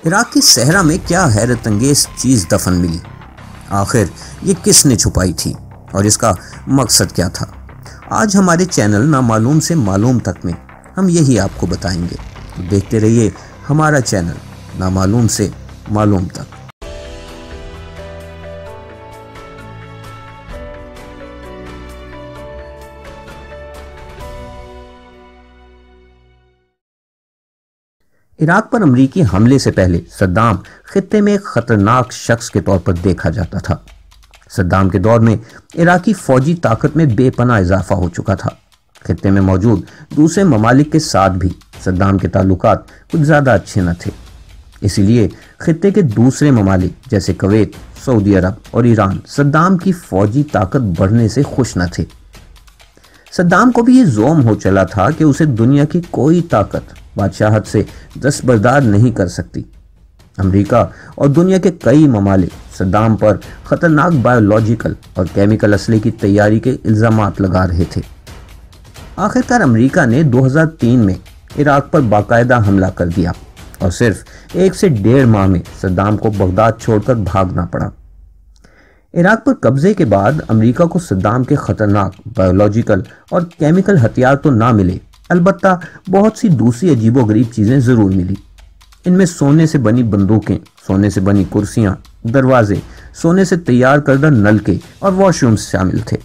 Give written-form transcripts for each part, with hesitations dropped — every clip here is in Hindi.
इराक की सहरा में क्या हैरत अंगेज चीज़ दफन मिली। आखिर ये किसने छुपाई थी और इसका मकसद क्या था? आज हमारे चैनल नामालूम से मालूम तक में हम यही आपको बताएंगे। तो देखते रहिए हमारा चैनल नामालूम से मालूम तक। इराक पर अमरीकी हमले से पहले सद्दाम खित्ते में एक खतरनाक शख्स के तौर पर देखा जाता था। सद्दाम के दौर में इराकी फौजी ताकत में बेपनाह इजाफा हो चुका था। खित्ते में मौजूद दूसरे ममालिक के साथ भी सद्दाम के ताल्लुकात कुछ ज़्यादा अच्छे न थे। इसीलिए खित्ते के दूसरे ममालिक जैसे कुवैत, सऊदी अरब और ईरान सद्दाम की फौजी ताकत बढ़ने से खुश न थे। सद्दाम को भी ये ज़ोम हो चला था कि उसे दुनिया की कोई ताकत बादशाहत से दस्तबरदार नहीं कर सकती। अमेरिका और दुनिया के कई ममालिक सद्दाम पर खतरनाक बायोलॉजिकल और केमिकल असले की तैयारी के इल्ज़ामात लगा रहे थे। आखिरकार अमेरिका ने 2003 में इराक पर बाकायदा हमला कर दिया और सिर्फ 1 से 1.5 माह में सद्दाम को बगदाद छोड़कर भागना पड़ा। इराक पर कब्जे के बाद अमेरिका को सद्दाम के खतरनाक बायोलॉजिकल और केमिकल हथियार तो ना मिले, अलबत्ता बहुत सी दूसरी अजीबोगरीब चीज़ें ज़रूर मिली। इनमें सोने से बनी बंदूकें, सोने से बनी कुर्सियां, दरवाजे, सोने से तैयार करदा नलके और वॉशरूम्स शामिल थे।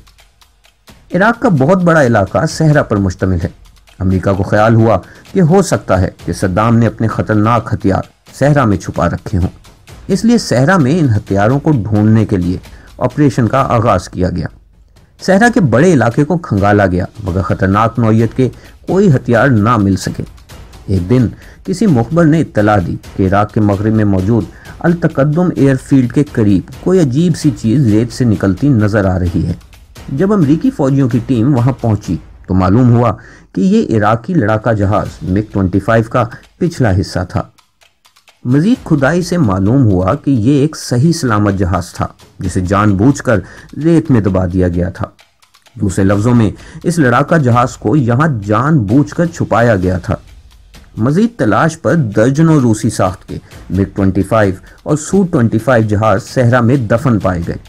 इराक का बहुत बड़ा इलाका सहरा पर मुश्तमिल है। अमेरिका को ख्याल हुआ कि हो सकता है कि सद्दाम ने अपने खतरनाक हथियार सहरा में छुपा रखे हों। इसलिए सहरा में इन हथियारों को ढूंढने के लिए ऑपरेशन का आगाज़ किया गया। सहरा के बड़े इलाके को खंगाला गया, मगर खतरनाक नौइयत के कोई हथियार ना मिल सके। एक दिन किसी मुखबर ने इत्तला दी कि इराक के मगरिब में मौजूद अल तकद्दुम एयरफील्ड के करीब कोई अजीब सी चीज़ रेत से निकलती नजर आ रही है। जब अमरीकी फौजियों की टीम वहां पहुंची तो मालूम हुआ कि ये इराकी लड़ाका जहाज MiG-25 का पिछला हिस्सा था। मजीद खुदाई से मालूम हुआ कि ये एक सही सलामत जहाज था जिसे जानबूझकर रेत में दबा दिया गया था। दूसरे लफ्जों में इस लड़ाका जहाज को यहाँ जानबूझकर छुपाया गया था। मजीद तलाश पर दर्जनों रूसी साख्त के MiG-25 और Su-25 जहाज सहरा में दफन पाए गए।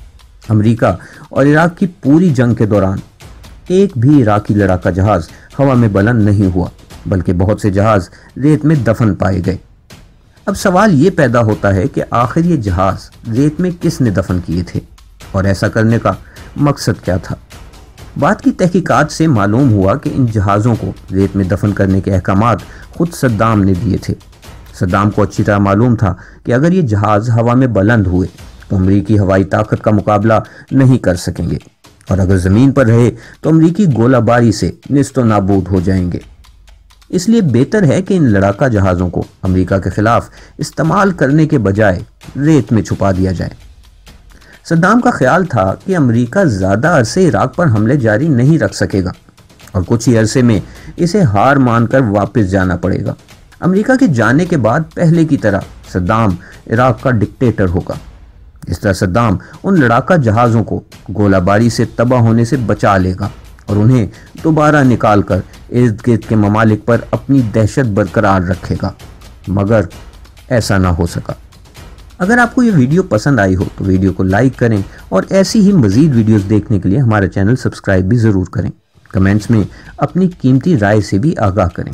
अमेरिका और इराक की पूरी जंग के दौरान एक भी इराकी लड़ाका जहाज हवा में बुलंद नहीं हुआ, बल्कि बहुत से जहाज रेत में दफन पाए गए। अब सवाल ये पैदा होता है कि आखिर ये जहाज रेत में किसने दफन किए थे और ऐसा करने का मकसद क्या था? बात की तहकीकात से मालूम हुआ कि इन जहाज़ों को रेत में दफन करने के अहकामात खुद सद्दाम ने दिए थे। सद्दाम को अच्छी तरह मालूम था कि अगर ये जहाज़ हवा में बुलंद हुए तो अमरीकी हवाई ताकत का मुकाबला नहीं कर सकेंगे, और अगर ज़मीन पर रहे तो अमरीकी गोलाबारी से निस्तो नाबूद हो जाएंगे। इसलिए बेहतर है कि इन लड़ाका जहाज़ों को अमेरिका के खिलाफ इस्तेमाल करने के बजाय रेत में छुपा दिया जाए। सद्दाम का ख्याल था कि अमेरिका ज़्यादा अरसे इराक पर हमले जारी नहीं रख सकेगा और कुछ ही अरसे में इसे हार मानकर वापस जाना पड़ेगा। अमेरिका के जाने के बाद पहले की तरह सद्दाम इराक का डिक्टेटर होगा। इस तरह सद्दाम उन लड़ाका जहाज़ों को गोलाबारी से तबाह होने से बचा लेगा और उन्हें दोबारा निकाल कर इर्द गिर्द के ममालिक पर अपनी दहशत बरकरार रखेगा, मगर ऐसा ना हो सका। अगर आपको ये वीडियो पसंद आई हो तो वीडियो को लाइक करें और ऐसी ही मज़ीद वीडियोस देखने के लिए हमारा चैनल सब्सक्राइब भी ज़रूर करें। कमेंट्स में अपनी कीमती राय से भी आगाह करें।